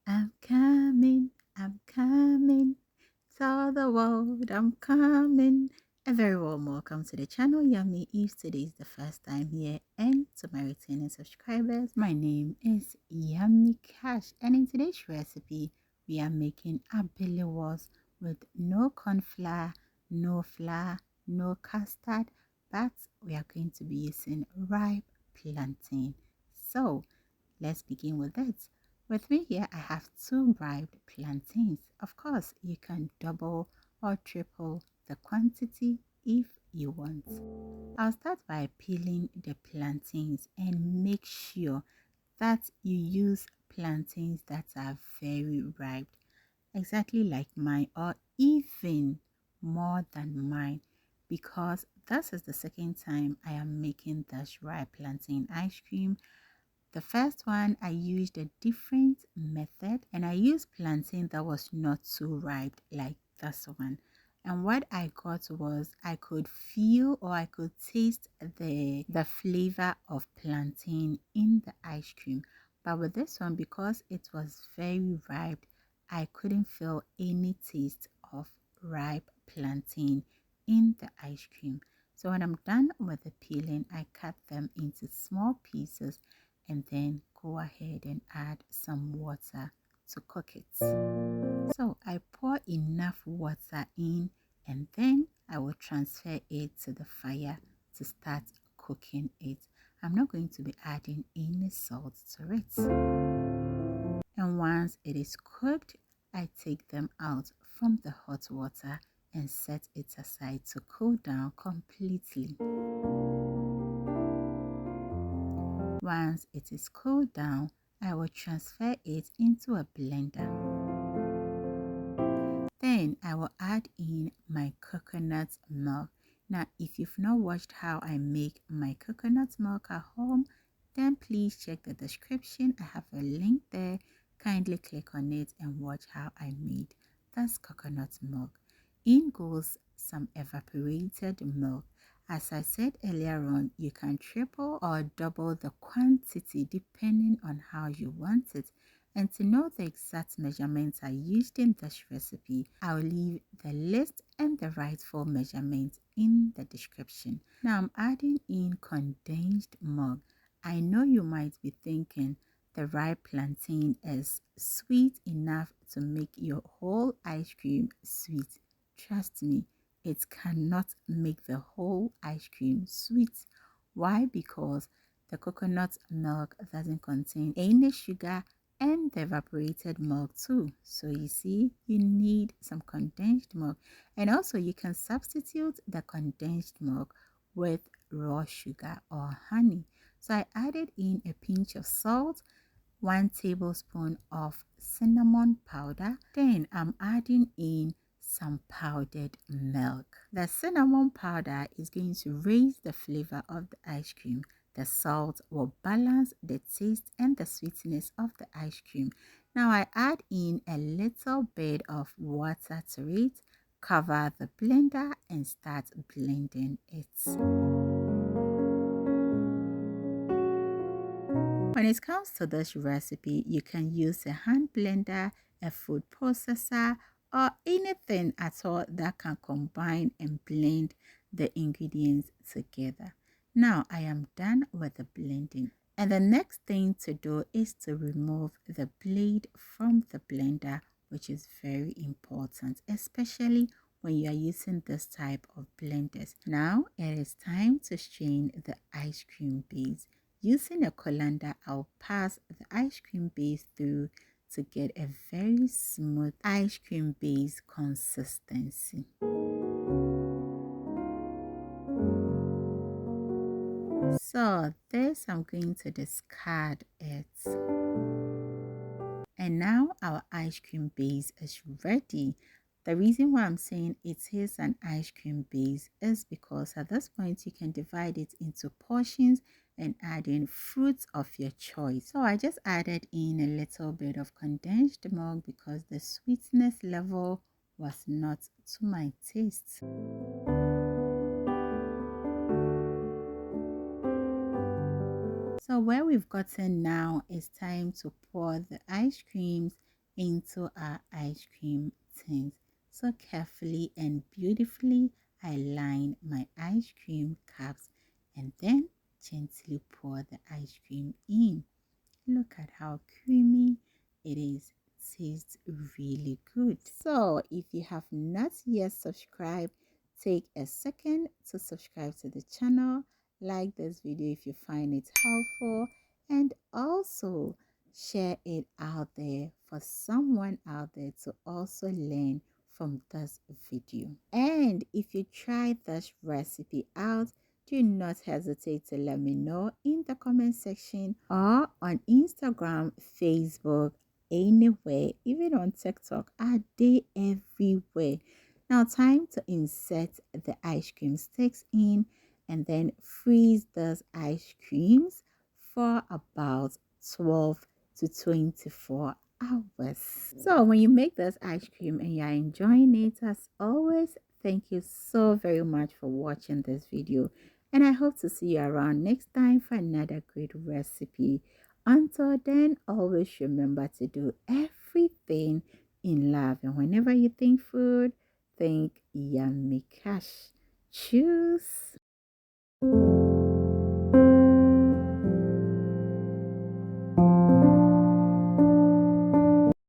I'm coming, tell the world I'm coming. A very warm welcome to the channel, Yummy. If today is the first time here, and to my returning subscribers, my name is Yummy Cash, and in today's recipe, we are making abele with no corn flour, no custard, but we are going to be using ripe plantain. So let's begin with it. With me here, I have two ripe plantains. Of course, you can double or triple the quantity if you want. I'll start by peeling the plantains and make sure that you use plantains that are very ripe, exactly like mine or even more than mine, because this is the second time I am making this ripe plantain ice cream. The first one, I used a different method and I used plantain that was not too ripe like this one. And what I got was I could feel or I could taste the flavor of plantain in the ice cream. But with this one, because it was very ripe, I couldn't feel any taste of ripe plantain in the ice cream. So when I'm done with the peeling, I cut them into small pieces and then go ahead and add some water to cook it. So I pour enough water in and then I will transfer it to the fire to start cooking it. I'm not going to be adding any salt to it. And once it is cooked, I take them out from the hot water and set it aside to cool down completely. Once it is cooled down, I will transfer it into a blender. Then I will add in my coconut milk. Now, if you've not watched how I make my coconut milk at home, then please check the description. I have a link there. Kindly click on it and watch how I made this coconut milk. In goes some evaporated milk. As I said earlier on, you can triple or double the quantity depending on how you want it. And to know the exact measurements I used in this recipe, I'll leave the list and the rightful measurements in the description. Now I'm adding in condensed milk. I know you might be thinking the ripe plantain is sweet enough to make your whole ice cream sweet. Trust me, it cannot make the whole ice cream sweet. Why? Because the coconut milk doesn't contain any sugar and the evaporated milk too. So you see, you need some condensed milk. And also you can substitute the condensed milk with raw sugar or honey. So I added in a pinch of salt, 1 tablespoon of cinnamon powder. Then I'm adding in some powdered milk. The cinnamon powder is going to raise the flavor of the ice cream. The salt will balance the taste and the sweetness of the ice cream. Now I add in a little bit of water to it, cover the blender and start blending it. When it comes to this recipe, you can use a hand blender, a food processor, or anything at all that can combine and blend the ingredients together. Now I am done with the blending. And the next thing to do is to remove the blade from the blender, which is very important, especially when you are using this type of blenders. Now it is time to strain the ice cream base. Using a colander, I'll pass the ice cream base through to get a very smooth ice cream base consistency. So this, I'm going to discard it. And now our ice cream base is ready. The reason why I'm saying it is an ice cream base is because at this point you can divide it into portions and add in fruits of your choice. So I just added in a little bit of condensed milk because the sweetness level was not to my taste. So where we've gotten now, it's time to pour the ice creams into our ice cream tins. So carefully and beautifully, I line my ice cream cups and then gently pour the ice cream in. Look at how creamy it is. Tastes really good. So if you have not yet subscribed, take a second to subscribe to the channel. Like this video if you find it helpful, and also share it out there for someone out there to also learn from this video. And if you try this recipe out, do not hesitate to let me know in the comment section or on Instagram, Facebook, anywhere, even on TikTok. Are they everywhere? Now, time to insert the ice cream sticks in and then freeze those ice creams for about 12 to 24 hours. So when you make this ice cream and you're enjoying it, as always, thank you so very much for watching this video, and I hope to see you around next time for another great recipe. Until then, always remember to do everything in love, and whenever you think food, think yummy cash. Choose.